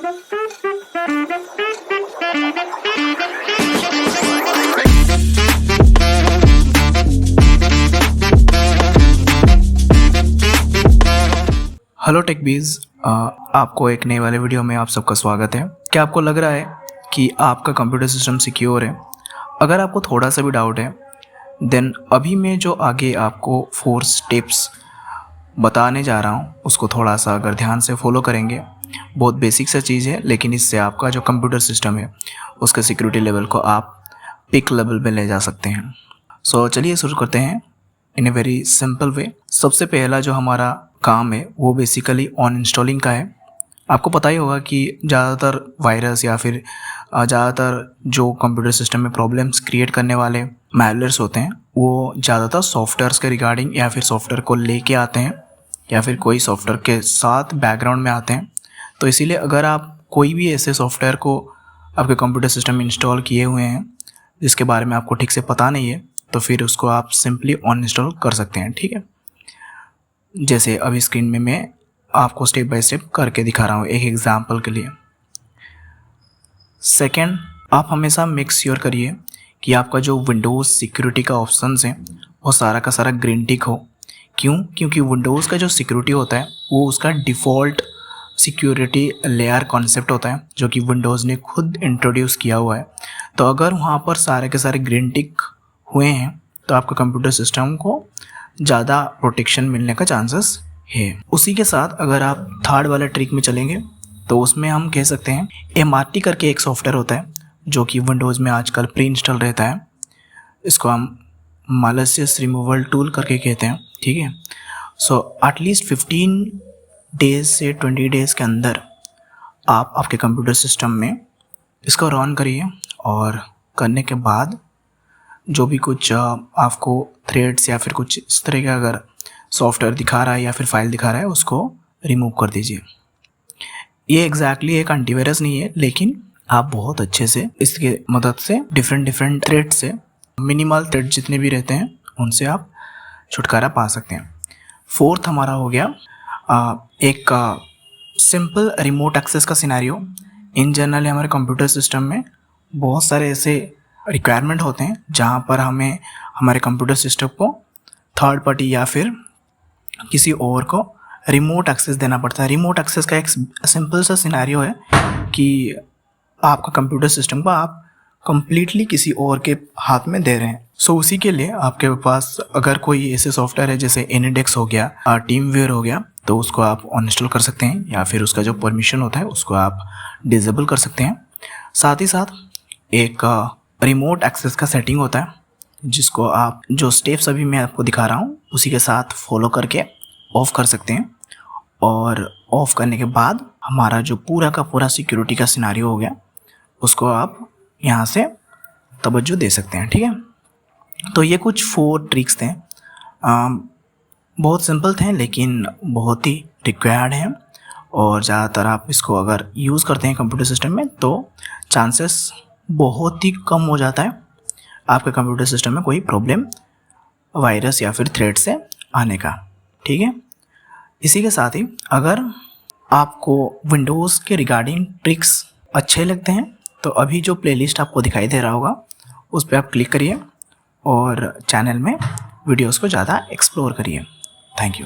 Hello टेकबीज, आपको एक नए वाले वीडियो में आप सबका स्वागत है। क्या आपको लग रहा है कि आपका कंप्यूटर सिस्टम सिक्योर है? अगर आपको थोड़ा सा भी डाउट है देन अभी मैं जो आगे आपको 4 स्टेप्स बताने जा रहा हूँ उसको थोड़ा सा अगर ध्यान से फॉलो करेंगे, बहुत बेसिक सा चीज़ है लेकिन इससे आपका जो कंप्यूटर सिस्टम है उसका सिक्योरिटी लेवल को आप पिक लेवल पे ले जा सकते हैं। सो चलिए शुरू करते हैं इन ए वेरी सिंपल वे। सबसे पहला जो हमारा काम है वो बेसिकली ऑन इंस्टॉलिंग का है। आपको पता ही होगा कि ज़्यादातर वायरस या फिर ज़्यादातर जो कंप्यूटर सिस्टम में प्रॉब्लम्स क्रिएट करने वाले मैलवेयर्स होते हैं वो ज़्यादातर सॉफ्टवेयर्स के रिगार्डिंग या फिर सॉफ्टवेयर को लेके आते हैं या फिर कोई सॉफ्टवेयर के साथ बैकग्राउंड में आते हैं। तो इसीलिए अगर आप कोई भी ऐसे सॉफ्टवेयर को आपके कंप्यूटर सिस्टम में इंस्टॉल किए हुए हैं जिसके बारे में आपको ठीक से पता नहीं है तो फिर उसको आप सिंपली ऑन इंस्टॉल कर सकते हैं। ठीक है, जैसे अभी स्क्रीन में मैं आपको स्टेप बाय स्टेप करके दिखा रहा हूँ एक एग्जांपल के लिए। सेकंड, आप हमेशा मेक श्योर करिए कि आपका जो विंडोज़ सिक्योरिटी का ऑप्शंस है वो सारा का सारा ग्रीन टिक हो। क्यों? क्योंकि विंडोज़ का जो सिक्योरिटी होता है वो उसका डिफ़ॉल्ट सिक्योरिटी लेयर कॉन्सेप्ट होता है जो कि विंडोज़ ने खुद इंट्रोड्यूस किया हुआ है। तो अगर वहाँ पर सारे के सारे ग्रीन टिक हुए हैं तो आपका कंप्यूटर सिस्टम को ज़्यादा प्रोटेक्शन मिलने का चांसेस है। उसी के साथ अगर आप थर्ड वाला ट्रिक में चलेंगे तो उसमें हम कह सकते हैं MRT करके एक सॉफ्टवेयर होता है जो कि विंडोज़ में आजकल प्री इंस्टॉल रहता है। इसको हम मालिशियस रिमूवल टूल करके कहते हैं। ठीक है, सो एटलीस्ट 15 डेज से 20 डेज़ के अंदर आप आपके कंप्यूटर सिस्टम में इसको रन करिए और करने के बाद जो भी कुछ आपको थ्रेड्स या फिर कुछ इस तरह का अगर सॉफ्टवेयर दिखा रहा है या फिर फाइल दिखा रहा है उसको रिमूव कर दीजिए। ये एग्जैक्टली एक एंटीवायरस नहीं है लेकिन आप बहुत अच्छे से इसके मदद से डिफरेंट थ्रेड से, मिनिमल थ्रेड जितने भी रहते हैं उनसे आप छुटकारा पा सकते हैं। फोर्थ हमारा हो गया एक सिंपल रिमोट एक्सेस का सिनेरियो। इन जनरल हमारे कंप्यूटर सिस्टम में बहुत सारे ऐसे रिक्वायरमेंट होते हैं जहाँ पर हमें हमारे कंप्यूटर सिस्टम को थर्ड पार्टी या फिर किसी और को रिमोट एक्सेस देना पड़ता है। रिमोट एक्सेस का एक सिंपल सा सिनेरियो है कि आपका कंप्यूटर सिस्टम को आप कंप्लीटली किसी और के हाथ में दे रहे हैं। सो उसी के लिए आपके पास अगर कोई ऐसे सॉफ्टवेयर है जैसे एनिडेक्स हो गया, टीमवेयर हो गया, तो उसको आप अनइंस्टॉल कर सकते हैं या फिर उसका जो परमिशन होता है उसको आप डिसेबल कर सकते हैं। साथ ही साथ एक रिमोट एक्सेस का सेटिंग होता है जिसको आप जो स्टेप्स अभी मैं आपको दिखा रहा हूँ उसी के साथ फॉलो करके ऑफ़ कर सकते हैं। और ऑफ़ करने के बाद हमारा जो पूरा का पूरा सिक्योरिटी का सिनेरियो हो गया उसको आप यहाँ से तवज्जो दे सकते हैं। ठीक है, तो ये कुछ 4 ट्रिक्स थे। बहुत सिंपल थे लेकिन बहुत ही रिक्वायर्ड हैं और ज़्यादातर आप इसको अगर यूज़ करते हैं कंप्यूटर सिस्टम में तो चांसेस बहुत ही कम हो जाता है आपके कंप्यूटर सिस्टम में कोई प्रॉब्लम, वायरस या फिर थ्रेड से आने का। ठीक है, इसी के साथ ही अगर आपको विंडोज़ के रिगार्डिंग ट्रिक्स अच्छे लगते हैं तो अभी जो प्लेलिस्ट आपको दिखाई दे रहा होगा उस पर आप क्लिक करिए और चैनल में वीडियोस को ज़्यादा एक्सप्लोर करिए। Thank you.